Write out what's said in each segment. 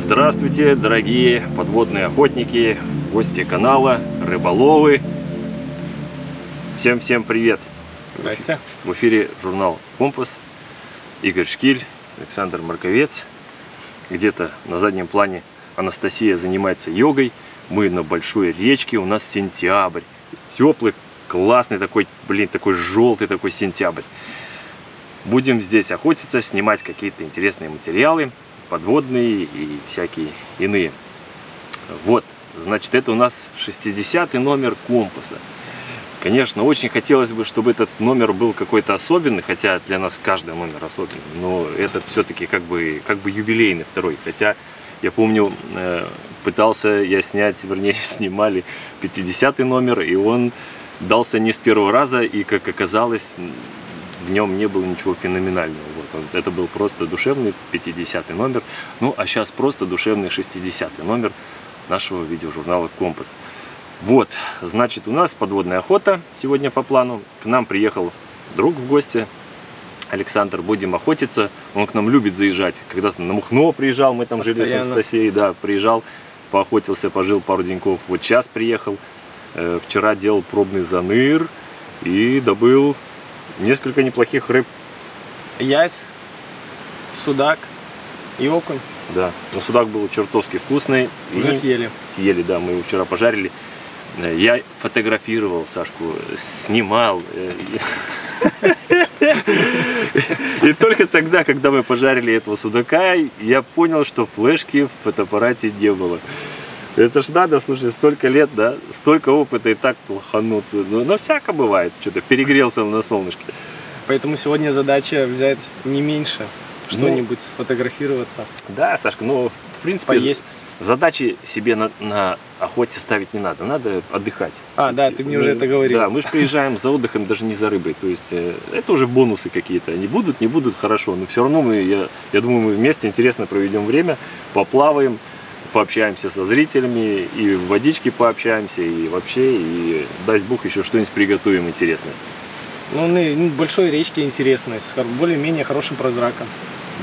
Здравствуйте, дорогие подводные охотники, гости канала, рыболовы. Всем привет! Здрасте! В эфире журнал «Компас». Игорь Шкиль, Александр Марковец. Где-то на заднем плане Анастасия занимается йогой. Мы на большой речке, у нас сентябрь. Теплый, классный такой, такой желтый такой сентябрь. Будем здесь охотиться, снимать какие-то интересные материалы, подводные и всякие иные. Вот, значит, это у нас 60-й номер «Компаса». Конечно, очень хотелось бы, чтобы этот номер был какой-то особенный, хотя для нас каждый номер особенный, но этот все-таки как бы юбилейный второй. Хотя я помню, пытался я снять, вернее, снимали 50-й номер, и он дался не с первого раза, и, как оказалось, в нем не было ничего феноменального. Вот, это был просто душевный 50-й номер, ну а сейчас просто душевный 60-й номер нашего видеожурнала «Компас». Вот, значит, у нас подводная охота сегодня по плану. К нам приехал друг в гости, Александр. Будем охотиться. Он к нам любит заезжать. Когда-то на Мухно приезжал, мы там жили с Анастасией, да, приезжал, поохотился, пожил пару деньков. Вот сейчас приехал. Вчера делал пробный заныр и добыл несколько неплохих рыб. Ясь, судак и окунь. Да, но судак был чертовски вкусный. Уже съели. Съели, да, мы его вчера пожарили. Я фотографировал Сашку, снимал. И только тогда, когда мы пожарили этого судака, я понял, что флешки в фотоаппарате не было. Это ж надо, слушай, столько лет, да, столько опыта и так плохануться. Но всяко бывает, что-то перегрелся на солнышке. Поэтому сегодня задача взять не меньше, что-нибудь сфотографироваться. Да, Сашка, ну, в принципе, поесть. Задачи себе на охоте ставить не надо, надо отдыхать. А, да, ты мне уже это говорил. Да, мы же приезжаем за отдыхом, даже не за рыбой. То есть это уже бонусы какие-то. Они будут, не будут, хорошо. Но все равно я думаю, мы вместе интересно проведем время, поплаваем, пообщаемся со зрителями, и в водичке пообщаемся, и вообще, и даст Бог еще что-нибудь приготовим интересное. Ну, на большой речке интересной, с более-менее хорошим прозраком.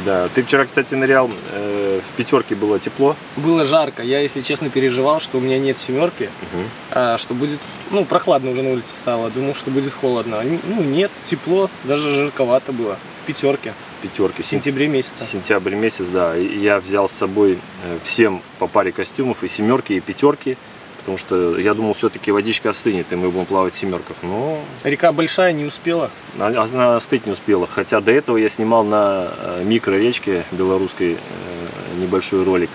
Да, ты вчера, кстати, нырял, в пятерке было тепло. Было жарко, я, если честно, переживал, что у меня нет семерки, что будет, прохладно уже на улице стало, думал, что будет холодно. Ну, нет, тепло, даже жарковато было, в пятерке. В сентябре месяце. Сентябрь месяц, да. И я взял с собой всем по паре костюмов, и семерки, и пятерки. Потому что я думал, все-таки водичка остынет, и мы будем плавать в семерках. Но река большая, не успела. Она остыть не успела. Хотя до этого я снимал на микроречке белорусской небольшой ролик.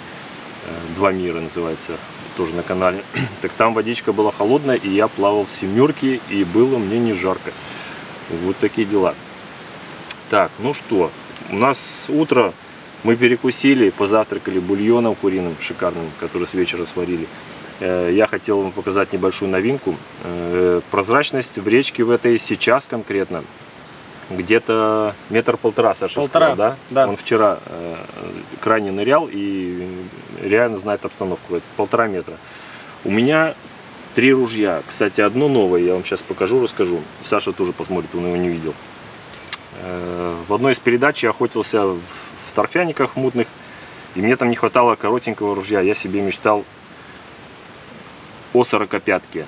«Два мира» называется, тоже на канале. Так там водичка была холодная, и я плавал в семерке, и было мне не жарко. Вот такие дела. Так, ну что, у нас утро, мы перекусили, позавтракали бульоном куриным шикарным, который с вечера сварили. Я хотел вам показать небольшую новинку. Прозрачность в речке в этой сейчас конкретно где-то 1,5 метра, Саша сказал, да? Да. Он вчера крайне нырял и реально знает обстановку. Это 1,5 метра. У меня 3 ружья. Кстати, одно новое, я вам сейчас покажу, расскажу. Саша тоже посмотрит, он его не видел. В одной из передач я охотился в торфяниках мутных, и мне там не хватало коротенького ружья. Я себе мечтал о 45-ке.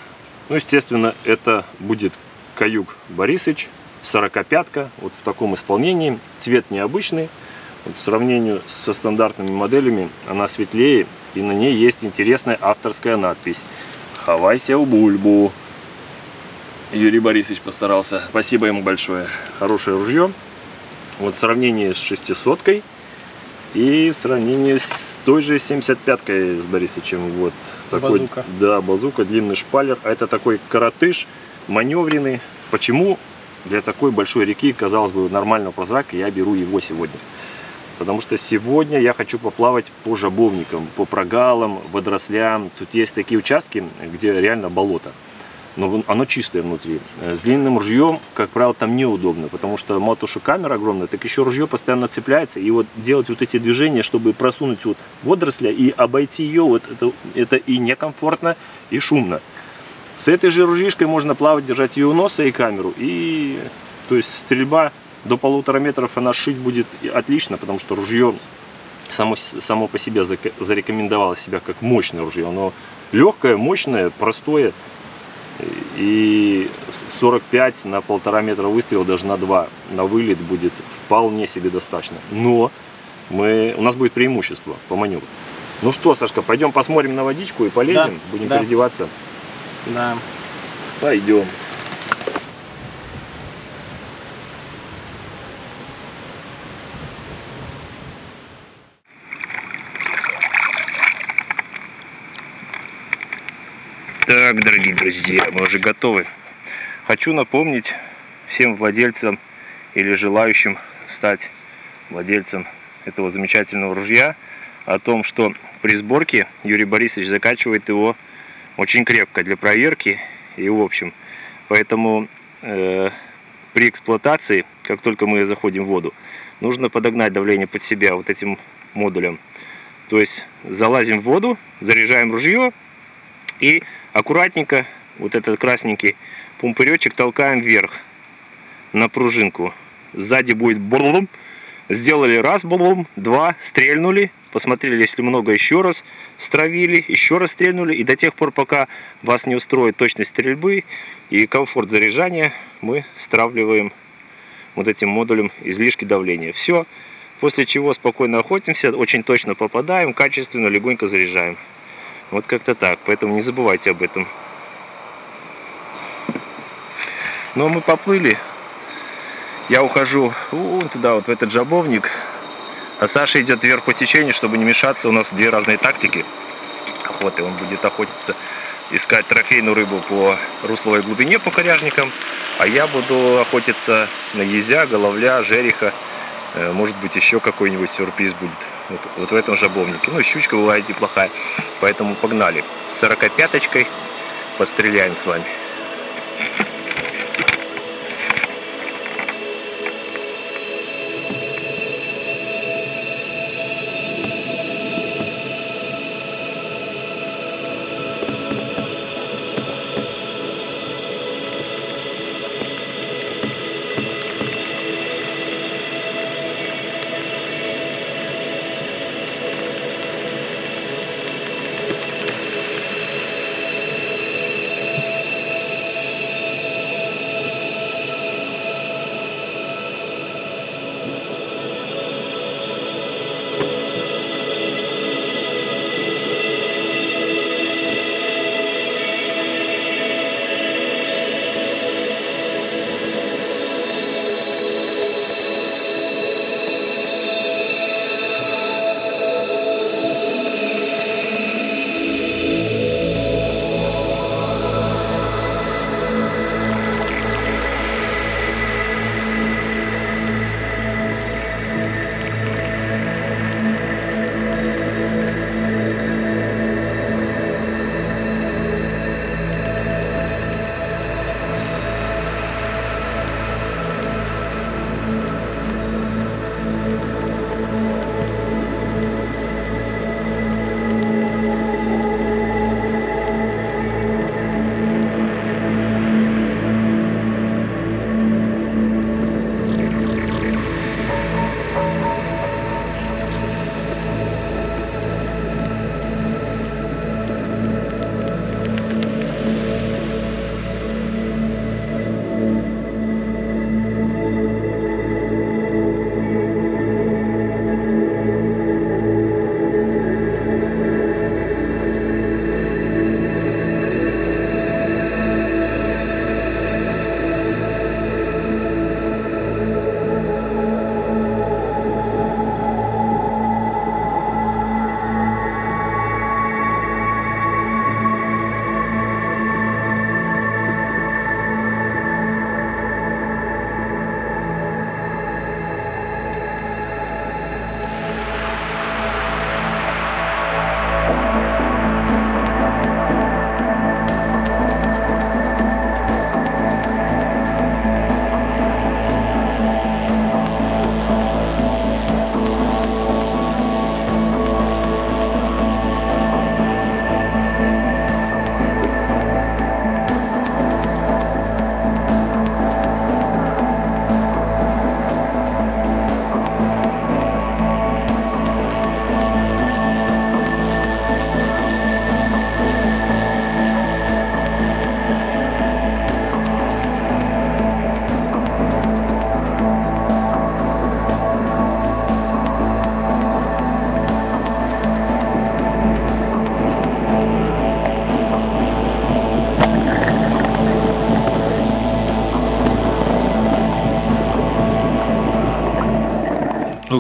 Ну, естественно, это будет Каюк Борисыч, 45-ка, вот в таком исполнении. Цвет необычный. Вот в сравнении со стандартными моделями она светлее, и на ней есть интересная авторская надпись «Хавайся в бульбу». Юрий Борисович постарался. Спасибо ему большое. Хорошее ружье. Вот в сравнении с 600-кой и в сравнении с той же 75-кой с Борисовичем. Вот такой, базука. Да, базука, длинный шпалер. А это такой коротыш, маневренный. Почему для такой большой реки, казалось бы, нормального прозрака я беру его сегодня? Потому что сегодня я хочу поплавать по жабовникам, по прогалам, водорослям. Тут есть такие участки, где реально болото. Но оно чистое внутри. С длинным ружьем, как правило, там неудобно, потому что матуша камера огромная, так еще ружье постоянно цепляется. И вот делать вот эти движения, чтобы просунуть вот водоросля и обойти ее, вот это и некомфортно, и шумно. С этой же ружьишкой можно плавать, держать ее у носа и камеру. И, то есть, стрельба до 1,5 метра она шить будет отлично, потому что ружье само по себе зарекомендовало себя как мощное ружье. Оно легкое, мощное, простое. И 45 на 1,5 метра выстрел, даже на 2 на вылет будет вполне себе достаточно. Но у нас будет преимущество по маневру. Ну что, Сашка, пойдем посмотрим на водичку и полезем, да, будем да. переодеваться. Да. Пойдем. Так, дорогие друзья, мы уже готовы. Хочу напомнить всем владельцам или желающим стать владельцем этого замечательного ружья о том, что при сборке Юрий Борисович закачивает его очень крепко для проверки и в общем. Поэтому при эксплуатации, как только мы заходим в воду, нужно подогнать давление под себя вот этим модулем. То есть залазим в воду, заряжаем ружье и аккуратненько вот этот красненький пумпыречек толкаем вверх на пружинку. Сзади будет бум, сделали раз бум, два, стрельнули, посмотрели, если много, еще раз стравили, еще раз стрельнули, и до тех пор, пока вас не устроит точность стрельбы и комфорт заряжания, мы стравливаем вот этим модулем излишки давления. Все, после чего спокойно охотимся, очень точно попадаем, качественно, легонько заряжаем. Вот как-то так, поэтому не забывайте об этом. Ну а мы поплыли. Я ухожу вон туда, вот в этот жабовник. А Саша идет вверх по течению, чтобы не мешаться. У нас две разные тактики охоты. Он будет охотиться, искать трофейную рыбу по русловой глубине, по коряжникам. А я буду охотиться на езя, головля, жереха. Может быть, еще какой-нибудь сюрприз будет. Вот в этом жабовнике. Ну, щучка бывает неплохая. Поэтому погнали. С 45-очкой постреляем с вами.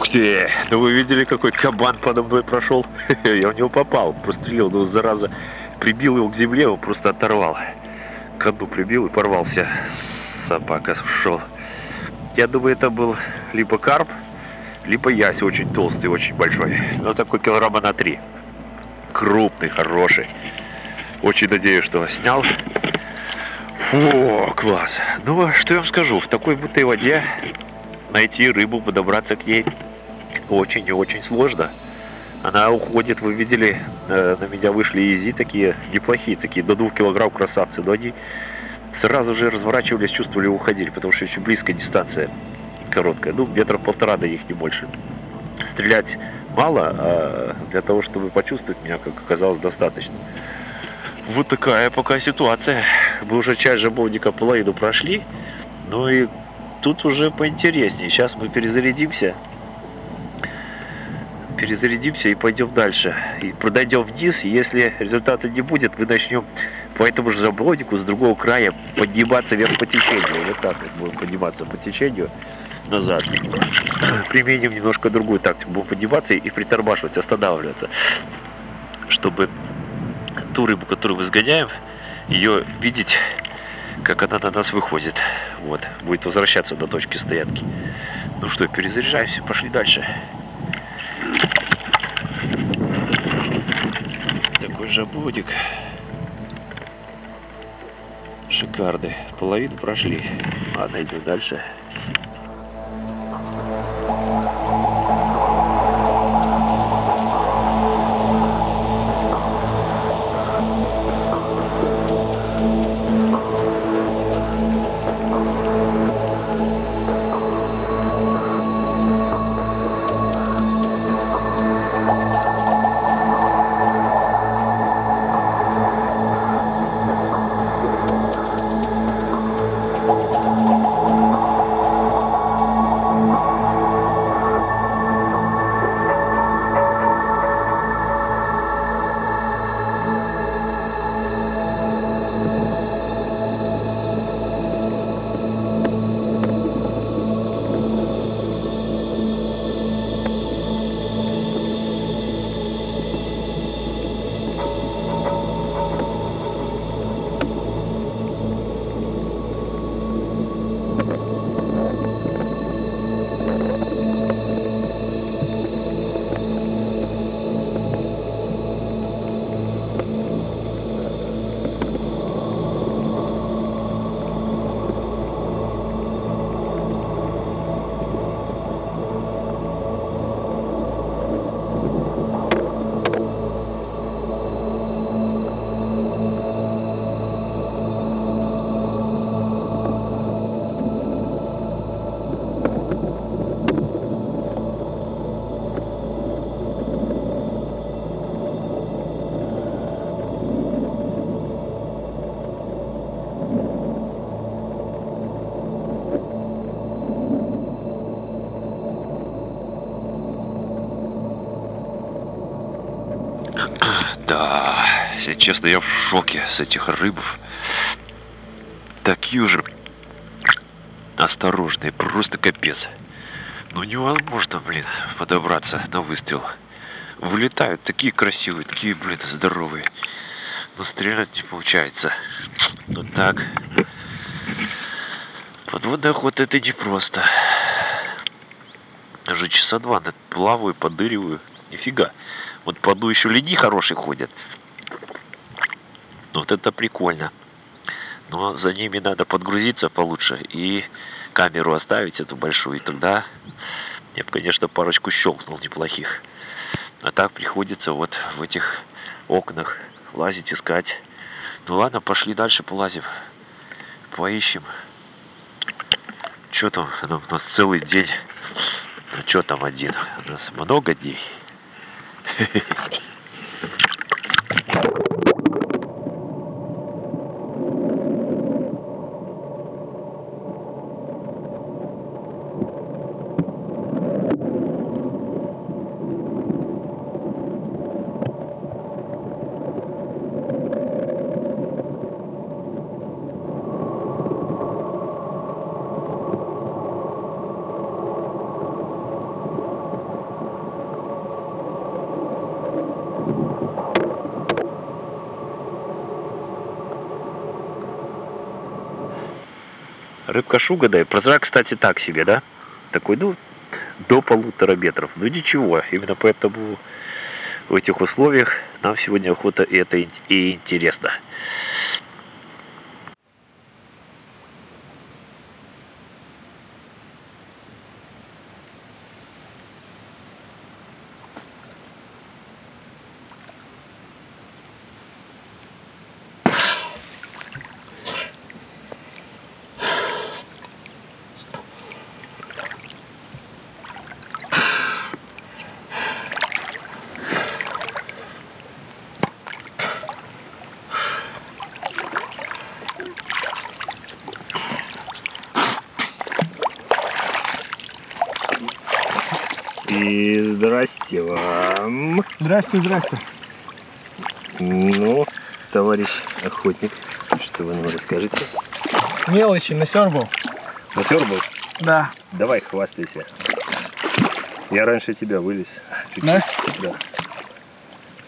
Ух ты! Ну вы видели, какой кабан подо мной прошел? Я в него попал, прострелил, ну зараза, прибил его к земле, он просто оторвал. К дну прибил и порвался. Собака ушел. Я думаю, это был либо карп, либо ясь, очень толстый, очень большой. Ну такой килограмма на 3. Крупный, хороший. Очень надеюсь, что снял. Фу, класс. Ну, что я вам скажу, в такой бутой воде найти рыбу, подобраться к ней очень и очень сложно. Она уходит, вы видели, на меня вышли изи такие, неплохие, такие, до 2 килограмм красавцы, но они сразу же разворачивались, чувствовали, уходили, потому что очень близкая дистанция, короткая, ну, 1,5 метра до них, не больше. Стрелять мало, а для того, чтобы почувствовать меня, как оказалось, достаточно. Вот такая пока ситуация. Мы уже часть жабовника половину прошли, ну и тут уже поинтереснее. Сейчас мы перезарядимся и пойдем дальше. И подойдем вниз, и если результата не будет, мы начнем по этому же жабовнику с другого края подниматься вверх по течению. Вот так вот будем подниматься по течению назад. Применим немножко другую тактику. Будем подниматься и притормаживать, останавливаться, чтобы ту рыбу, которую мы сгоняем, ее видеть, как она на нас выходит. Вот, будет возвращаться до точки стоянки. Ну что, перезаряжаемся, пошли дальше. Такой жабовник. Шикарный. Половину прошли. Ладно, идем дальше. Да, если честно, я в шоке с этих рыбов. Такие же осторожные, просто капец. Ну невозможно, блин, подобраться на выстрел. Вылетают такие красивые, такие, блин, здоровые. Но стрелять не получается. Вот так. Подводная охота — это непросто. Уже часа 2 плаваю, подыриваю. Нифига. Вот по дну еще линии хорошие ходят. Вот это прикольно. Но за ними надо подгрузиться получше и камеру оставить эту большую. И тогда я бы, конечно, парочку щелкнул неплохих. А так приходится вот в этих окнах лазить, искать. Ну ладно, пошли дальше полазим. Поищем. Что там? У нас целый день. Ну что там один? У нас много дней. Рыбка шугадай. Прозрак, кстати, так себе, да? Такой, ну, до 1,5 метров. Ну ничего, именно поэтому в этих условиях нам сегодня охота, и это и интересно. И здрасте вам. Здрасте, здрасте. Ну, товарищ охотник, что вы нам расскажете? Мелочи насербал. Насербал? Да. Давай, хвастайся. Я раньше тебя вылез. Да? Да.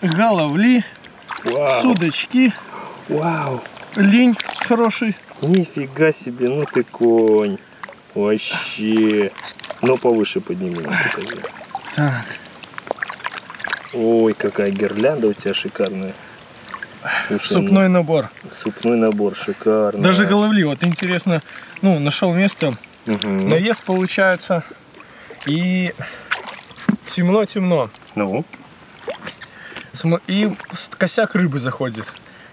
Головли, Вау. судочки, Вау. линь хороший. Нифига себе, ну ты конь. Вообще. Ну, повыше подними. Покажи. Так. Ой, какая гирлянда у тебя шикарная. Слушай, Супной набор. Супной набор, шикарно. Даже головли, вот интересно, ну, нашел место, Угу. наезд получается, и темно-темно. Ну, И косяк рыбы заходит.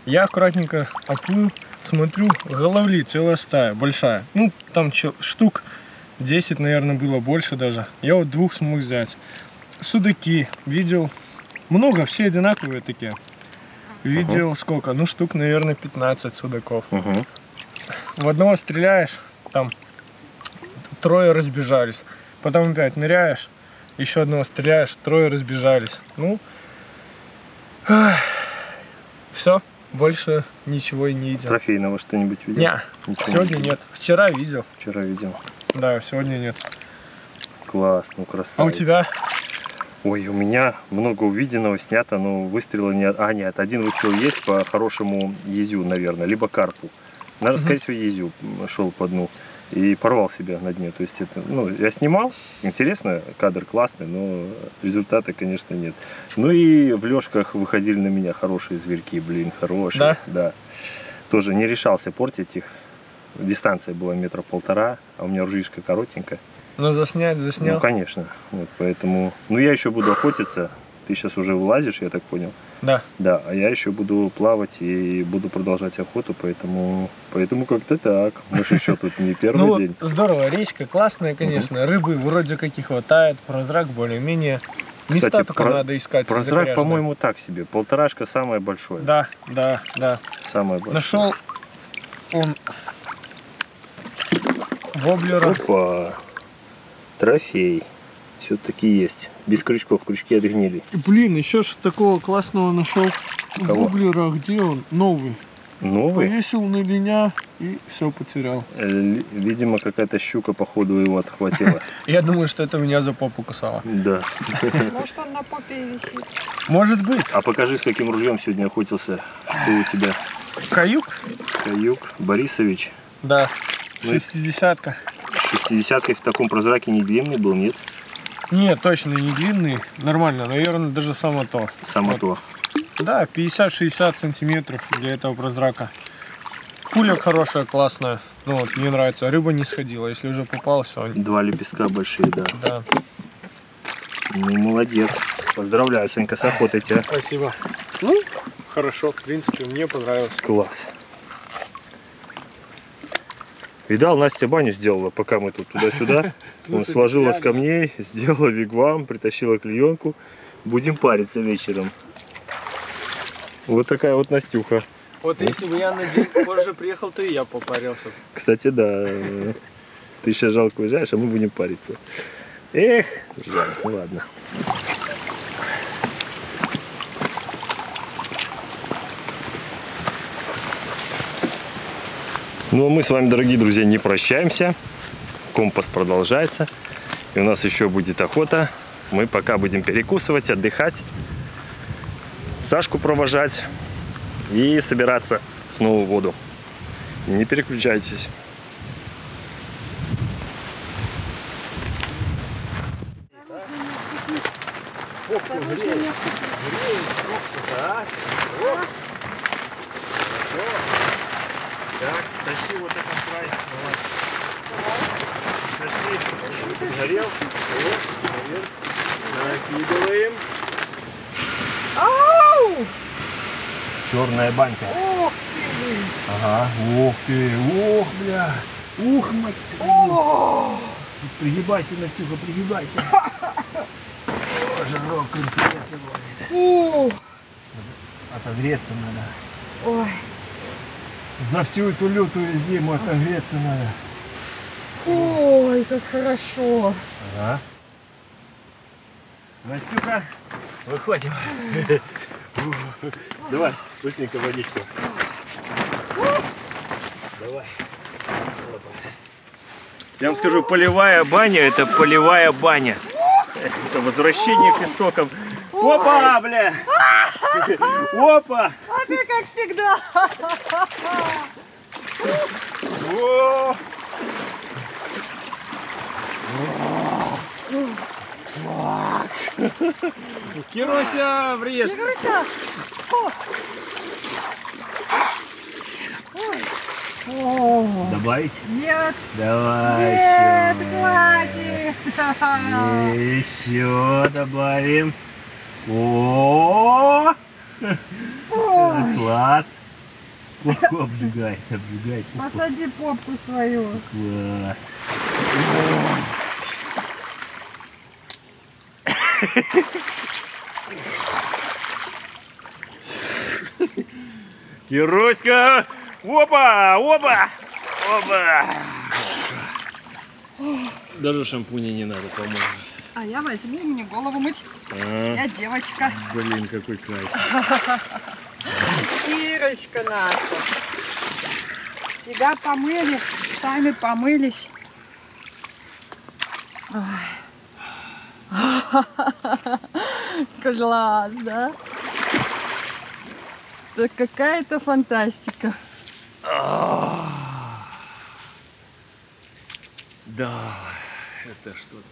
Я аккуратненько оплыл, смотрю, головли целая стая, большая. Ну, там штук 10, наверное, было, больше даже. Я вот 2 смог взять. Судаки видел много, все одинаковые такие. Видел сколько? Ну, штук, наверное, 15 судаков. угу. В одного стреляешь, там 3 разбежались. Потом опять ныряешь, еще одного стреляешь, 3 разбежались. Ну, все, больше ничего и не видел. Трофейного что-нибудь видел? Не, Ничего сегодня не видел. нет. Вчера видел. Вчера видел. Да, сегодня нет. Класс, ну красавец. А у тебя? Ой, у меня много увиденного снято, но выстрела не... А, нет, один выстрел есть по хорошему езю, наверное, либо карпу. Надо, скорее всего, езю шел по дну и порвал себя на дне. То есть это, ну, я снимал, интересно, кадр классный, но результата, конечно, нет. Ну и в лёжках выходили на меня хорошие зверьки, блин, хорошие. Да? Да. Тоже не решался портить их. Дистанция была 1,5 метра, а у меня ружьишка коротенькая. Ну, заснять, заснял. Ну, конечно. Вот, поэтому... Ну, я еще буду охотиться. Ты сейчас уже вылазишь, я так понял. Да. Да, а я еще буду плавать и буду продолжать охоту, поэтому как-то так. Мы же еще тут не первый Ну, день. здорово, речка классная, конечно. Рыбы вроде как и хватает, прозрак более-менее. Места Кстати, только надо искать. Прозрак, закоряженные. по-моему, так себе. 1,5 самое большое. Да, да, да. Самое большое. Нашел он воблера. Опа. Трофей. Все-таки есть. Без крючков, крючки отгнили. Блин, еще ж такого классного нашел Кого? воблера. Где он? Новый. Новый? Повесил на линя и все потерял. Видимо, какая-то щука, походу, его отхватила. Я думаю, что это меня за попу кусало. Да. Может, он на попе висит. Может быть. А покажи, с каким ружьем сегодня охотился. Что у тебя? Каюк? Каюк Борисович. Да. Ну, 60-ка. 60-кой в таком прозраке не длинный был, нет? Нет, точно не длинный. Нормально, наверное, даже само то. Само Вот. то. Да, 50-60 сантиметров для этого прозрака. Пуля хорошая, классная. Ну вот, мне нравится. Рыба не сходила. Если уже попал, все. 2 лепестка большие, да. Да. Ну, молодец. Поздравляю, Санька, с охотой тебя. Спасибо. Ну, хорошо, в принципе, мне понравилось. Класс. Видал, Настя баню сделала, пока мы тут туда-сюда. Он Слушай, сложила с реально. камней, сделала вигвам, притащила клеенку. Будем париться вечером. Вот такая вот Настюха. Вот если бы я на день позже приехал, то и я попарился. Кстати, да. Ты сейчас жалко уезжаешь, а мы будем париться. Эх, жаль, ну ладно. Ну а мы с вами, дорогие друзья, не прощаемся. Компас продолжается. И у нас еще будет охота. Мы пока будем перекусывать, отдыхать, Сашку провожать и собираться снова в воду. Не переключайтесь. Осторожно, не Так. Оп. Хорошо. Так, тащи вот этот край. Давай. Тащи. Горел. Вот. Наверх. Накидываем. Ау! Черная банька. Ох ты! Ага. Ух ты. Ух, бля. Ух, мать твою. О! Пригибайся, Настюха, пригибайся. О, жирок конкретно. Фу! Отогреться надо. Ой! За всю эту лютую зиму отогреться надо. Ой, как хорошо! Ага. Настюха, выходим. Давай, быстренько водичку. Давай. Я вам скажу, полевая баня — это полевая баня. Это возвращение к истокам. Опа, бля! Опа! А ты как всегда! О! Кируся, привет! Игруся! Добавить? Нет! Давай. Нет, хватит! Еще добавим. О! Ой, Класс! Обжигает, обжигает. посади попку свою. Класс. Кируська! Опа! Опа! Опа! Даже шампуня не надо, по-моему. А я возьму мне голову мыть. Я девочка. Блин, какой кайф. Кирочка наша. Тебя помыли, сами помылись. Класс, да? Это какая-то фантастика. Да, это что-то.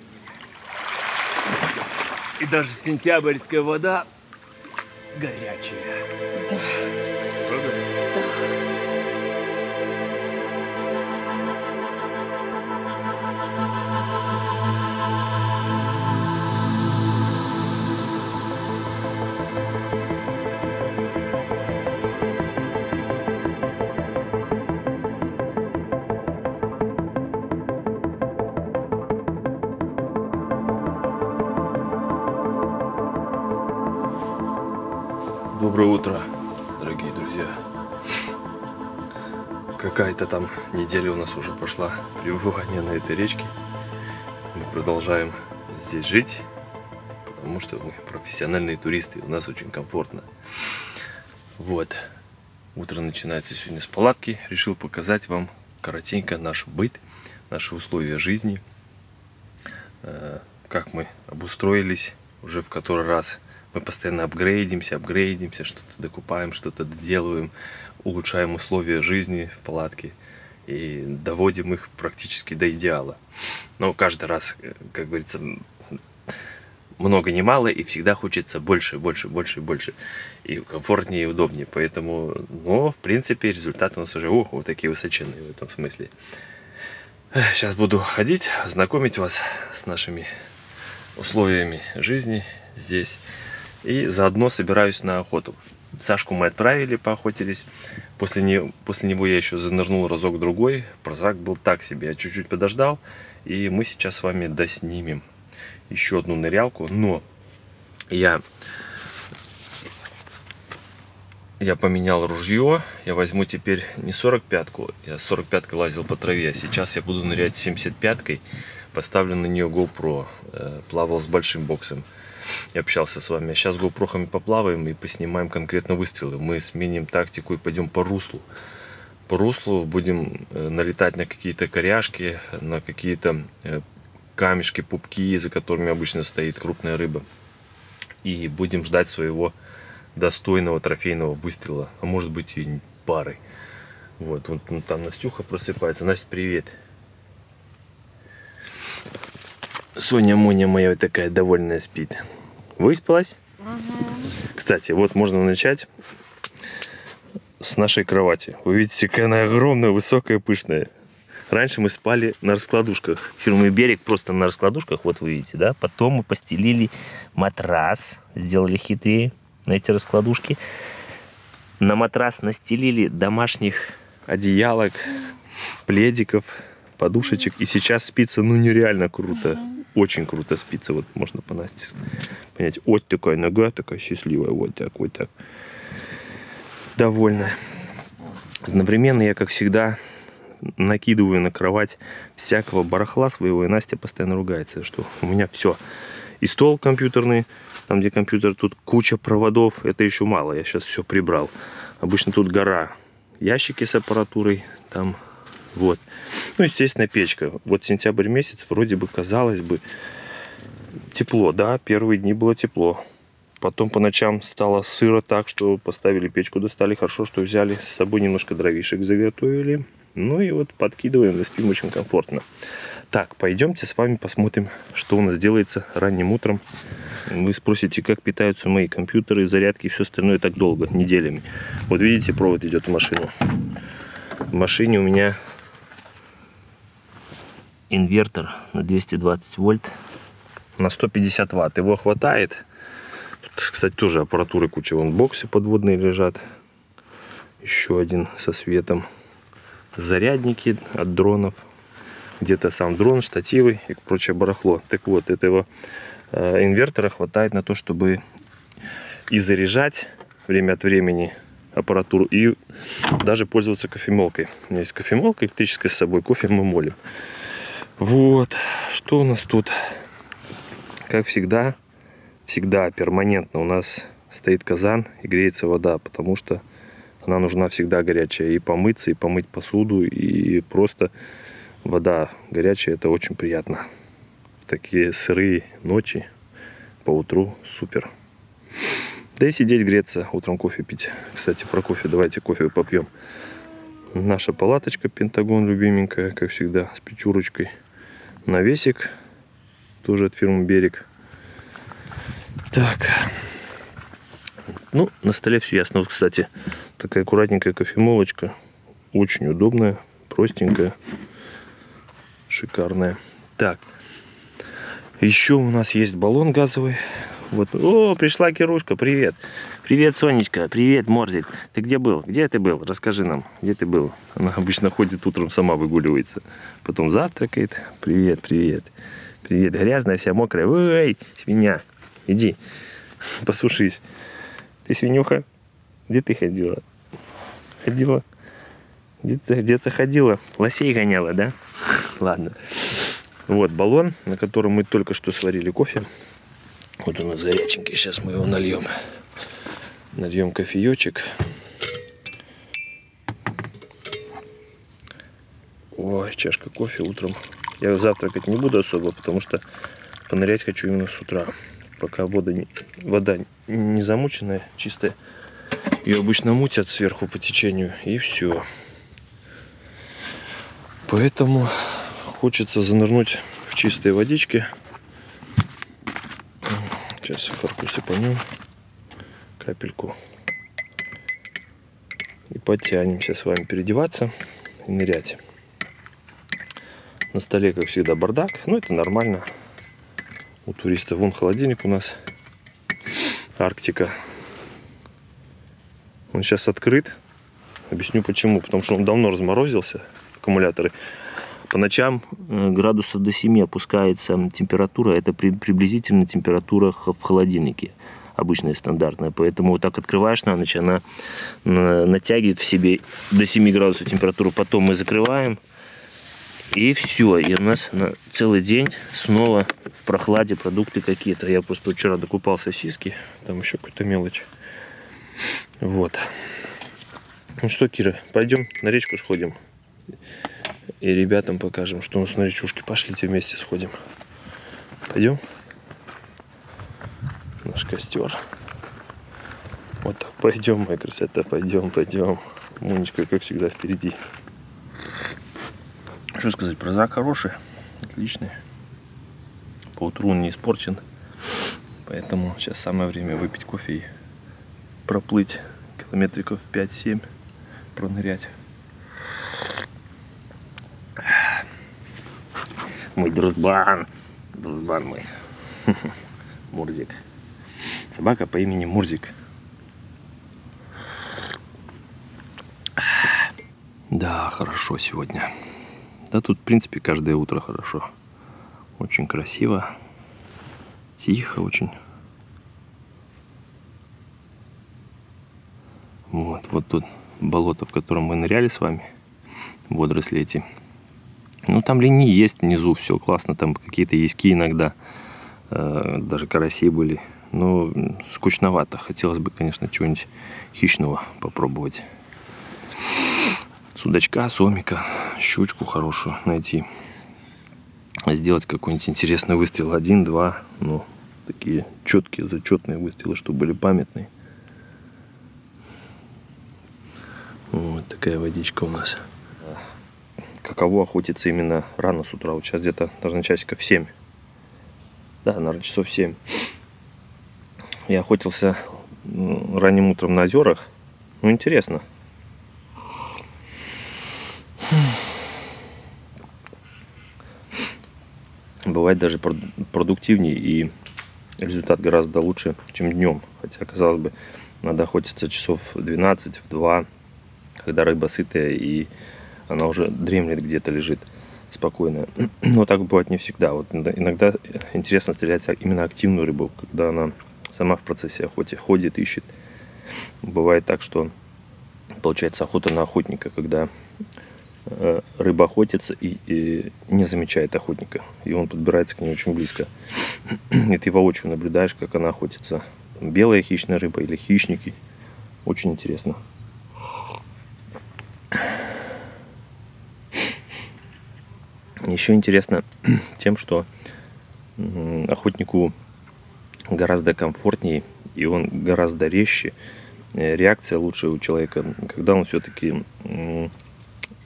И даже сентябрьская вода горячая. Да. Правда? Доброе утро, дорогие друзья. Какая-то там неделя у нас уже пошла пребывание на этой речке. Мы продолжаем здесь жить, потому что мы профессиональные туристы, у нас очень комфортно. Вот. Утро начинается сегодня с палатки. Решил показать вам коротенько наш быт, наши условия жизни, как мы обустроились уже в который раз. Мы постоянно апгрейдимся, что-то докупаем, что-то доделываем, улучшаем условия жизни в палатке и доводим их практически до идеала. Но каждый раз, как говорится, много не мало, и всегда хочется больше, больше, больше, больше. И комфортнее, и удобнее. Поэтому, но, в принципе, результаты у нас уже вот такие высоченные в этом смысле. Сейчас буду ходить, знакомить вас с нашими условиями жизни здесь. И заодно собираюсь на охоту. Сашку мы отправили, поохотились. После него я еще занырнул разок-другой. Прозрак был так себе. Я чуть-чуть подождал. И мы сейчас с вами доснимем еще одну нырялку. Но я поменял ружье. Я возьму теперь не 45-ку. Я 45-кой лазил по траве. А сейчас я буду нырять 75-кой. Поставлю на нее GoPro. Плавал с большим боксом. Я общался с вами. А сейчас GoPro-хами поплаваем и поснимаем конкретно выстрелы. Мы сменим тактику и пойдем по руслу. По руслу будем налетать на какие-то коряшки, на какие-то камешки, пупки, за которыми обычно стоит крупная рыба. И будем ждать своего достойного трофейного выстрела. А может быть и пары. Вот там Настюха просыпается. Настя, привет. Соня Моня моя такая довольная спит. Выспалась? Кстати, вот можно начать с нашей кровати. Вы видите, какая она огромная, высокая, пышная. Раньше мы спали на раскладушках. Фирмы «Берег» просто на раскладушках, вот вы видите, да? Потом мы постелили матрас, сделали хитрее на эти раскладушки. На матрас настелили домашних одеялок, пледиков, подушечек. И сейчас спится, ну, нереально круто. Очень круто спится. Вот можно по Насте понять. Вот такая нога, такая счастливая. Вот так, вот так. Довольна. Одновременно я, как всегда, накидываю на кровать всякого барахла своего, и Настя постоянно ругается, что у меня все. И стол компьютерный, там где компьютер, тут куча проводов, это еще мало, я сейчас все прибрал. Обычно тут гора. Ящики с аппаратурой, там, вот. Ну, естественно, печка. Вот сентябрь месяц, вроде бы, казалось бы, тепло, да, первые дни было тепло. Потом по ночам стало сыро так, что поставили печку, достали. Хорошо, что взяли с собой немножко дровишек, заготовили. Ну и вот подкидываем, и спим очень комфортно. Так, пойдемте с вами посмотрим, что у нас делается ранним утром. Вы спросите, как питаются мои компьютеры, зарядки и все остальное так долго, неделями. Вот видите, провод идет в машину. В машине у меня инвертор на 220 вольт на 150 ватт. Его хватает. Тут, кстати, тоже аппаратуры куча. Вон боксы подводные лежат. Еще один со светом. Зарядники от дронов. Где-то сам дрон, штативы и прочее барахло. Так вот, этого инвертора хватает на то, чтобы и заряжать время от времени аппаратуру, и даже пользоваться кофемолкой. У меня есть кофемолка электрическая с собой, кофе мы молим. Вот, что у нас тут? Как всегда перманентно у нас стоит казан и греется вода, потому что она нужна всегда горячая. И помыться, и помыть посуду, и просто вода горячая, это очень приятно. В такие сырые ночи, по утру супер. Да и сидеть греться, утром кофе пить. Кстати, про кофе, давайте кофе попьем. Наша палаточка Пентагон любименькая, как всегда, с печурочкой. Навесик, тоже от фирмы «Берег». Так, ну, на столе все ясно. Вот, кстати, такая аккуратненькая кофемолочка, очень удобная, простенькая, шикарная. Так, еще у нас есть баллон газовый. Вот. О, пришла Кирушка, привет. Привет, Сонечка, привет, Морзик. Ты где был? Где ты был? Расскажи нам, где ты был? Она обычно ходит утром, сама выгуливается. Потом завтракает. Привет, привет. Привет, грязная вся, мокрая. Ой, свинья, иди, посушись. Ты свинюха? Где ты ходила? Ходила? Где-то ходила. Лосей гоняла, да? Ладно. Вот баллон, на котором мы только что сварили кофе. Вот у нас горяченький. Сейчас мы его нальем. Нальем кофеечек. Ой, чашка кофе утром. Я завтракать не буду особо, потому что понырять хочу именно с утра. Пока вода не замученная, чистая. Ее обычно мутят сверху по течению, и все. Поэтому хочется занырнуть в чистой водичке. Сейчас фарку сыпанем. Капельку. И потянемся с вами переодеваться и нырять. На столе, как всегда, бардак. Ну, это нормально. У туристов вон холодильник у нас. Арктика. Он сейчас открыт. Объясню почему. Потому что он давно разморозился. Аккумуляторы. По ночам градусов до 7 опускается температура. Это приблизительно температура в холодильнике. Обычная, стандартная. Поэтому вот так открываешь на ночь, она натягивает в себе до 7 градусов температуру. Потом мы закрываем. И все. И у нас на целый день снова в прохладе продукты какие-то. Я просто вчера докупал сосиски. Там еще какая-то мелочь. Вот. Ну что, Кира, пойдем на речку сходим. И ребятам покажем, что у нас на речушке. Пошлите вместе сходим. Пойдем? Наш костер. Вот так. Пойдем, моя красота. Пойдем, пойдем. Монечка, как всегда, впереди. Что сказать, про зрак хороший. Отличный. Поутру он не испорчен. Поэтому сейчас самое время выпить кофе и проплыть километриков 5-7, пронырять. Мой дружбан. Дружбан мой. Мурзик. Собака по имени Мурзик. Да, хорошо сегодня. Да тут, в принципе, каждое утро хорошо. Очень красиво. Тихо очень. Вот тут болото, в котором мы ныряли с вами. Водоросли эти. Ну, там линии есть внизу, все классно. Там какие-то яськи иногда. Даже караси были. Но скучновато. Хотелось бы, конечно, чего-нибудь хищного попробовать. Судачка, сомика, щучку хорошую найти. Сделать какой-нибудь интересный выстрел. 1-2. Ну, такие четкие, зачетные выстрелы, чтобы были памятные. Вот такая водичка у нас. Каково охотиться именно рано с утра? Вот сейчас где-то, наверное, часиков 7. Да, наверное, часов 7. Я охотился ранним утром на озерах. Ну, интересно. Бывает даже продуктивнее, и результат гораздо лучше, чем днем. Хотя, казалось бы, надо охотиться часов в 12, в 2, когда рыба сытая и она уже дремлет, где-то лежит спокойно. Но так бывает не всегда. Вот иногда интересно стрелять именно активную рыбу, когда она сама в процессе охоты ходит, ищет. Бывает так, что получается охота на охотника, когда рыба охотится и не замечает охотника, и он подбирается к ней очень близко. И ты воочию наблюдаешь, как она охотится. Белая хищная рыба или хищники. Очень интересно. Еще интересно тем, что охотнику гораздо комфортнее, и он гораздо резче. Реакция лучше у человека, когда он все-таки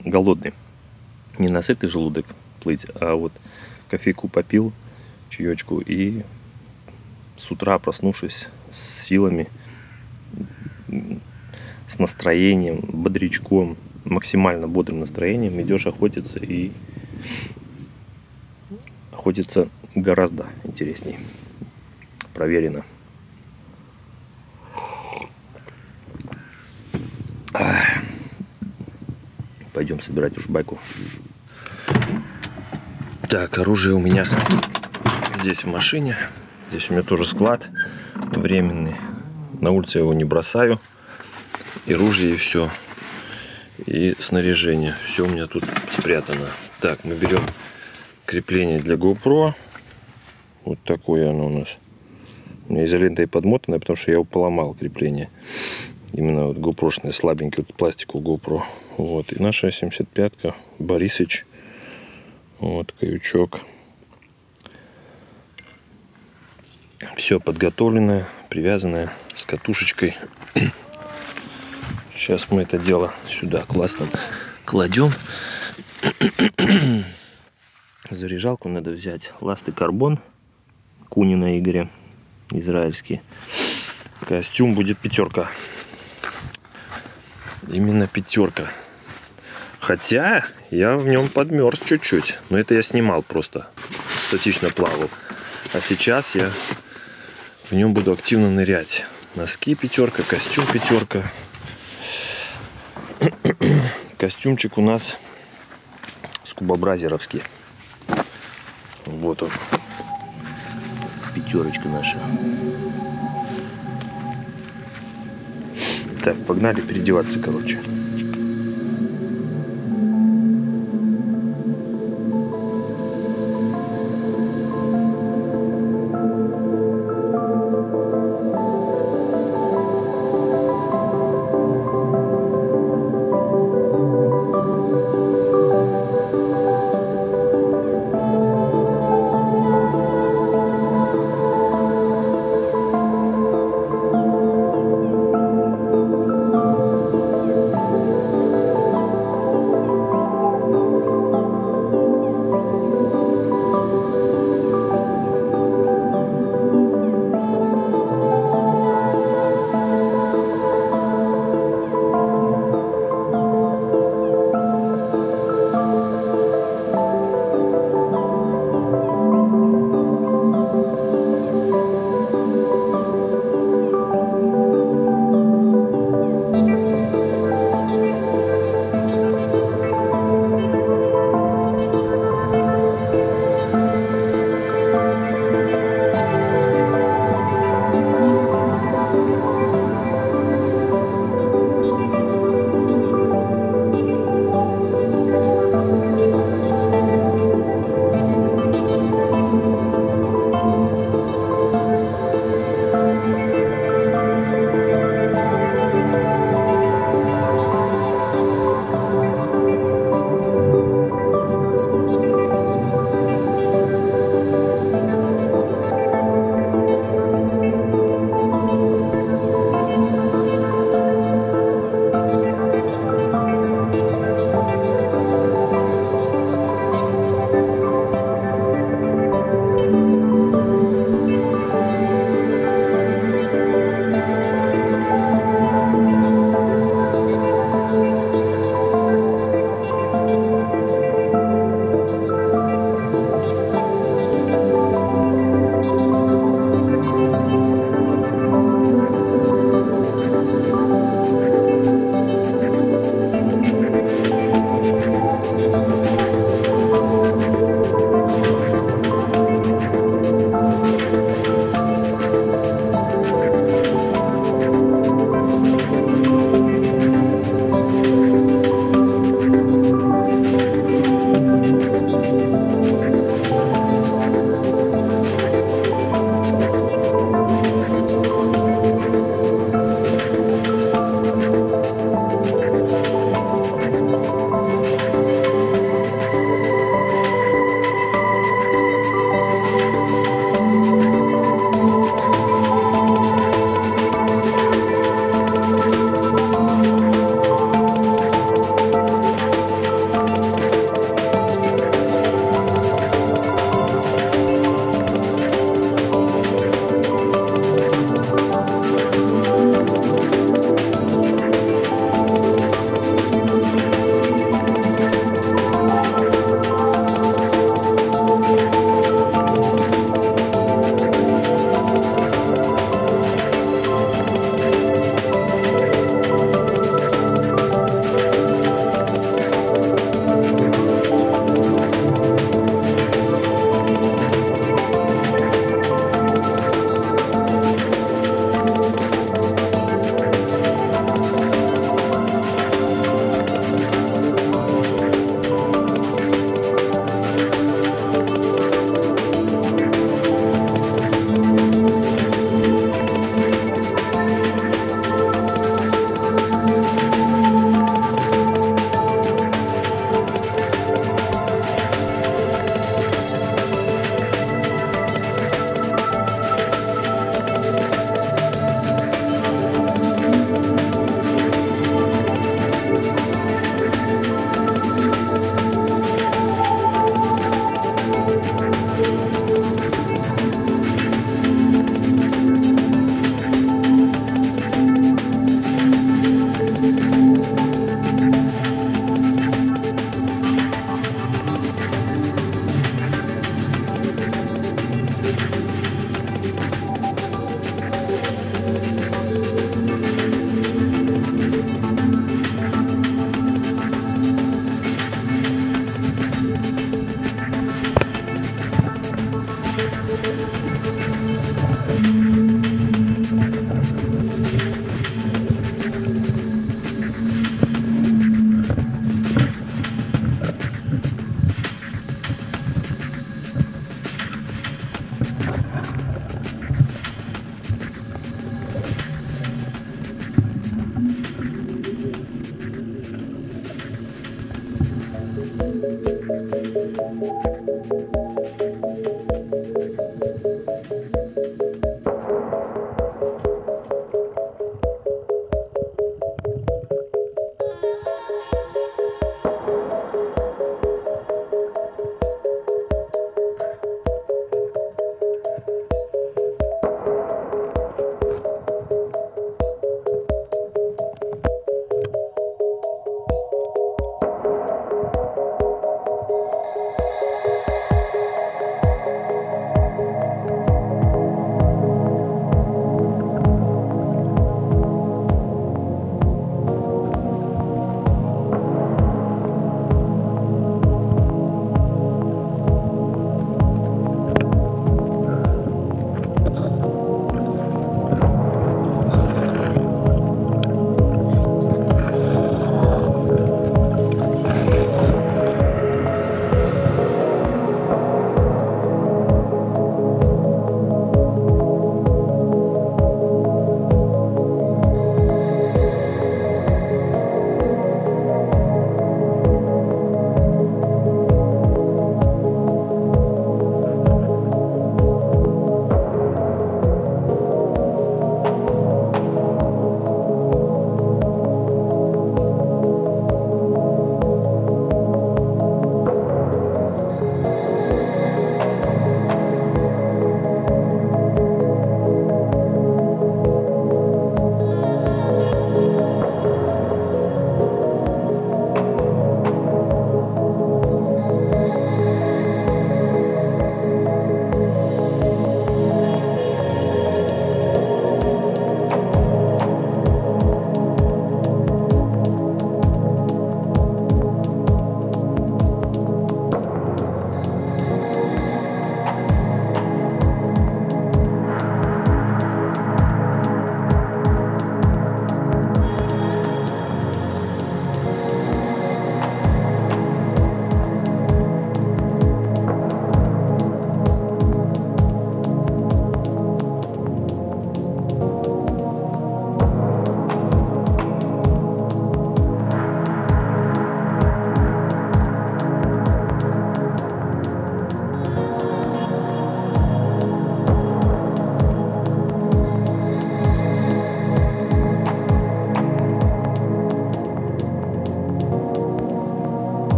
голодный. Не на сытый желудок плыть, а вот кофейку попил, чаечку, и с утра, проснувшись с силами, с настроением, бодрячком, максимально бодрым настроением, идешь охотиться, и охотиться гораздо интереснее. Проверено. Пойдем собирать уж байку. Так, оружие у меня здесь в машине. Здесь у меня тоже склад временный. На улице я его не бросаю. И ружье, и все. И снаряжение. Все у меня тут спрятано. Так, мы берем крепление для GoPro. Вот такое оно у нас. У меня изолентой подмотано, потому что я его поломал, крепление. Именно вот GoPro-шное, слабенький, вот пластиковый GoPro. Вот. И наша 75-ка Борисыч. Вот, каючок. Все подготовленное, привязанное с катушечкой. Сейчас мы это дело сюда классно кладем. Заряжалку надо взять. Ласты карбон Кунина Игоря, израильский. Костюм будет 5. Именно 5. Хотя я в нем подмерз чуть-чуть. Но это я снимал просто. Статично плавал. А сейчас я в нем буду активно нырять. Носки 5, костюм 5. Костюмчик у нас скубобразеровский. Вот он. 5 наша. Так, погнали переодеваться, короче.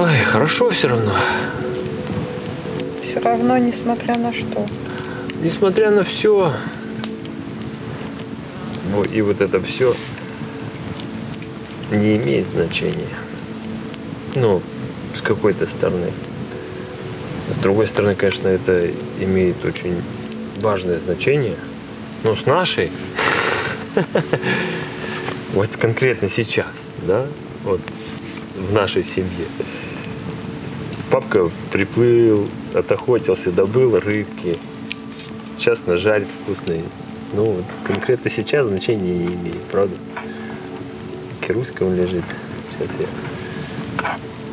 Ой, хорошо все равно. Все равно, несмотря на что. Несмотря на все. И вот это все не имеет значения. Ну, с какой-то стороны. С другой стороны, конечно, это имеет очень важное значение. Но с нашей, вот конкретно сейчас, да, вот в нашей семье. Папка приплыл, отохотился, добыл рыбки. Сейчас нажарит вкусные. Ну, вот конкретно сейчас значения не имеет, правда? Кируська он лежит. Сейчас я...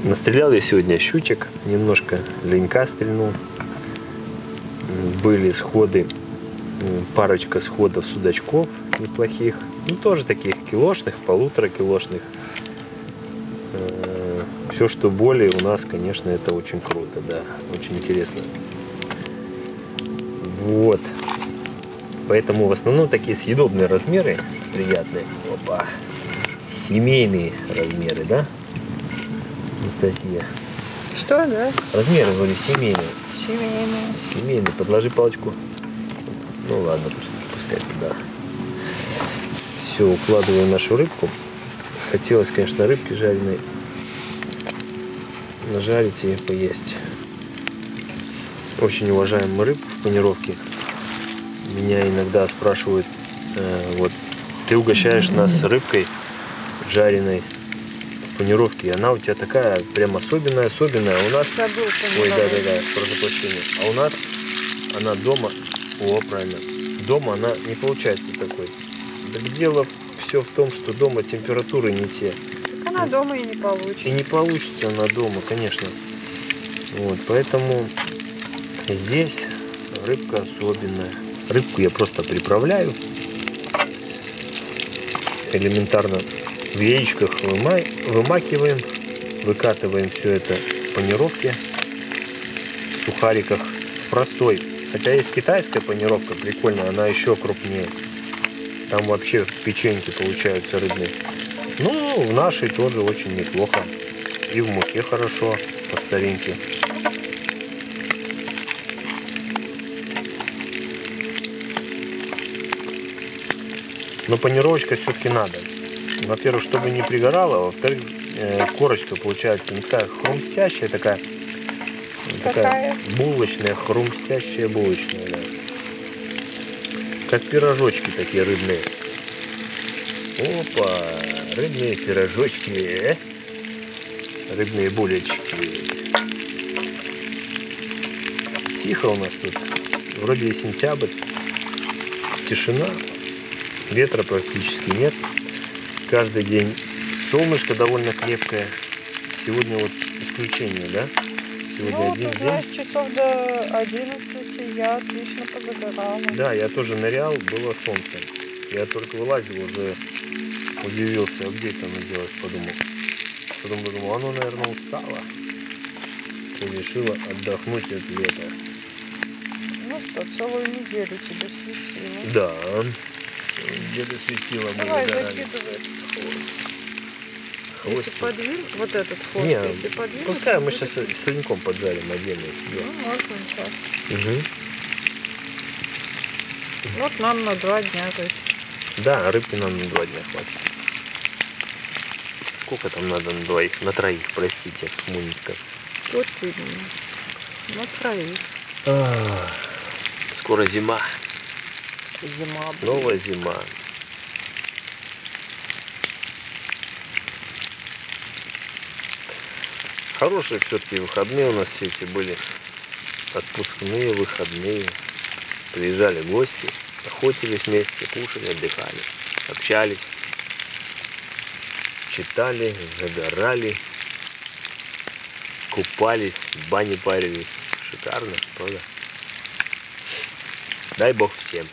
Настрелял я сегодня щучек, немножко ленька стрельнул. Были сходы, парочка сходов судачков неплохих. Ну, тоже таких килошных, 1,5-килошных. Все, что более у нас, конечно, это очень круто, да, очень интересно. Вот. Поэтому в основном такие съедобные размеры, приятные. Опа. Семейные размеры, да? Анастасия. Что, да? Размеры, говорю, семейные. Семейные. Семейные. Подложи палочку. Ну ладно, пускай туда. Все, укладываю нашу рыбку. Хотелось, конечно, рыбки жареной нажарить и поесть. Очень уважаем мы рыбку в панировке. Меня иногда спрашивают, вот, ты угощаешь нас рыбкой жареной в панировке, и она у тебя такая прям особенная. У нас... Ой, да, прошу прощения. А у нас она дома... О, правильно. Дома она не получается такой. Так дело все в том, что дома температуры не те. Так она дома и не получится. И не получится она дома, конечно. Вот, поэтому здесь рыбка особенная. Рыбку я просто приправляю. Элементарно в яичках вымакиваем. Выкатываем все это в панировке. В сухариках. Простой. Хотя есть китайская панировка прикольная. Она еще крупнее. Там вообще печеньки получаются рыбные. Ну, в нашей тоже очень неплохо. И в муке хорошо. По старинке. Но панировочка все-таки надо. Во-первых, чтобы не пригорало, во-вторых, корочка получается не такая хрустящая, такая булочная, хрустящая булочная. Да. Как пирожочки такие рыбные. Опа, рыбные пирожочки, рыбные булочки. Тихо у нас тут. Вроде и сентябрь. Тишина. Ветра практически нет. Каждый день солнышко довольно крепкое. Сегодня вот исключение, да? Сегодня один день. Часов до 11 я отлично позагорала. Да, я тоже нырял, было солнце. Я только вылазил, уже удивился, а где это оно делать, подумал. Потом подумал, оно, наверное, устало. И решила отдохнуть от лета. Ну что, целую неделю тебя светило. Да. Где-то светило. Давай, закидывай этот хвост. Если подвинь, вот этот хвост, не, если подвинь. пускай мы сейчас с леньком поджарим отдельно. Ну, можно сейчас. Угу. Вот нам на 2 дня жить. Да, рыбки нам на 2 дня хватит. Сколько там надо на двоих? На троих, простите, мунитка. Вот именно. На 3. Скоро зима. Зима. Снова зима. Хорошие все-таки выходные у нас все эти были. Отпускные, выходные. Приезжали гости, охотились вместе, кушали, отдыхали, общались, читали, загорали, купались, в бане парились. Шикарно, правда? Дай Бог всем.